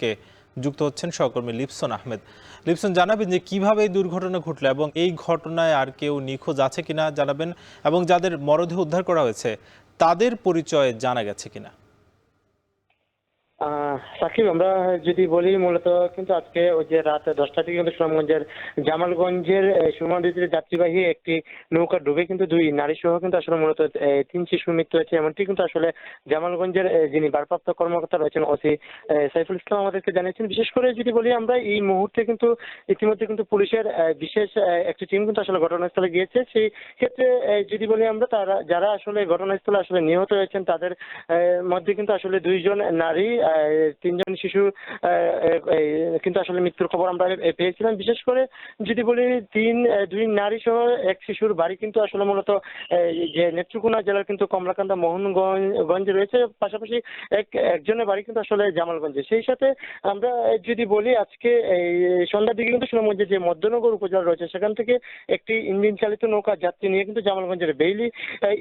থেকে যুক্ত হচ্ছেন সহকর্মী লিপসন আহমেদ। লিপসন, জানাবেন যে কিভাবে এই দুর্ঘটনা ঘটলো এবং এই ঘটনায় আর কেউ নিখোঁজ আছে কিনা জানাবেন, এবং যাদের মরদেহ উদ্ধার করা হয়েছে তাদের পরিচয় জানা গেছে কিনা। সাকিব, আমরা যদি বলি মূলত কিন্তু আজকে ওই যে রাত 10টার দিকে কিন্তু সুনামগঞ্জের জামালগঞ্জের সুরমা নদীতে যাত্রীবাহী একটি নৌকা ডুবে কিন্তু দুই নারী সহ কিন্তু আসলে মূলত 3 শিশুর মৃত্যু হয়েছে, এমনটি কিন্তু আসলে জামালগঞ্জের যিনি ভারপ্রাপ্ত কর্মকর্তা রয়েছেন ওসি সাইফুল ইসলাম আমাদেরকে জানিয়েছেন। বিশেষ করে যদি বলি আমরা এই মুহূর্তে কিন্তু ইতিমধ্যে কিন্তু পুলিশের বিশেষ একটি টিম কিন্তু আসলে ঘটনাস্থলে গিয়েছে। সেই ক্ষেত্রে যদি বলি আমরা তারা যারা আসলে ঘটনাস্থলে আসলে নিহত হয়েছেন তাদের মধ্যে কিন্তু আসলে 2জন নারী, 3জন শিশু কিন্তু আসলে মৃত্যুর খবর আমরা পেয়েছিলাম। বিশেষ করে যদি বলি দুই নারী সহ এক শিশুর বাড়ি কিন্তু আসলে মূলত যে নেত্রকোনা জেলার কিন্তু কমলাকান্দা মোহনগঞ্জে রয়েছে, পাশাপাশি একজনের বাড়ি কিন্তু আসলে জামালগঞ্জে। সেই সাথে আমরা যদি বলি আজকে এই সন্ধ্যার দিকে কিন্তু সুনামগঞ্জের যে মধ্যনগর উপজেলা রয়েছে সেখান থেকে একটি ইঞ্জিন চালিত নৌকা যাত্রী নিয়ে কিন্তু জামালগঞ্জের বেইলি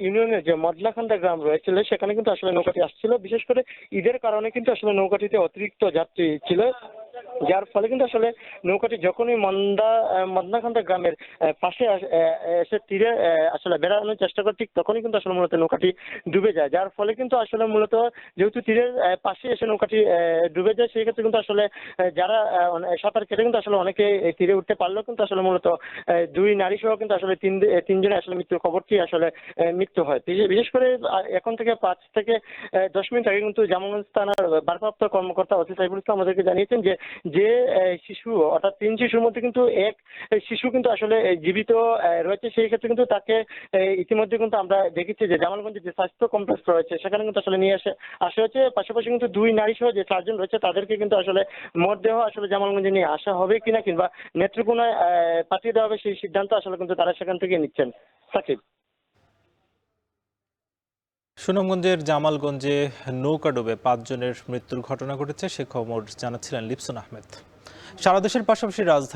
ইউনিয়নের যে মদলাখান্দা গ্রাম রয়েছিল সেখানে কিন্তু আসলে নৌকাটি আসছিল। বিশেষ করে ঈদের কারণে কিন্তু আসলে নৌকাটিতে অতিরিক্ত যাত্রী ছিল, যার ফলে কিন্তু আসলে নৌকাটি যখনই মদনাখান্দা গ্রামের পাশে এসে তীরে আসলে বেড়ানোর চেষ্টা করে ঠিক তখনই কিন্তু আসলে মূলত নৌকাটি ডুবে যায়। যার ফলে কিন্তু আসলে মূলত যেহেতু তীরের পাশে এসে নৌকাটি ডুবে যায় সেই ক্ষেত্রে কিন্তু আসলে যারা সাঁতার কেটে কিন্তু আসলে অনেকে তীরে উঠতে পারলেও কিন্তু আসলে মূলত দুই নারী সহ কিন্তু আসলে তিনজনের আসলে মৃত্যুর খবরটি আসলে মৃত্যু হয়। বিশেষ করে এখন থেকে 5 থেকে 10 মিনিট আগে কিন্তু জামালগঞ্জ থানার ভারপ্রাপ্ত কর্মকর্তা ওসি সাইফুল ইসলাম আমাদেরকে জানিয়েছেন যে শিশু অর্থাৎ 3 শিশুর মধ্যে কিন্তু এক শিশু কিন্তু আসলে জীবিত রয়েছে। সেই ক্ষেত্রে কিন্তু তাকে ইতিমধ্যে কিন্তু আমরা দেখেছি যে জামালগঞ্জের যে স্বাস্থ্য কমপ্লেক্স রয়েছে সেখানে কিন্তু আসলে নিয়ে আসা হয়েছে। পাশাপাশি কিন্তু দুই নারী সহ যে 4জন রয়েছে তাদেরকে কিন্তু আসলে মরদেহ আসলে জামালগঞ্জে নিয়ে আসা হবে কিনা কিংবা নেত্রকোনায় পাঠিয়ে দেওয়া হবে সেই সিদ্ধান্ত আসলে কিন্তু তারা সেখান থেকে নিচ্ছেন। সাকিব। সুনামগঞ্জের জামালগঞ্জে নৌকা ডুবে 5 জনের মৃত্যুর ঘটনা ঘটেছে, সে খবর জানাচ্ছিলেন লিপসন আহমেদ। সারা দেশের পাশাপাশি রাজধানী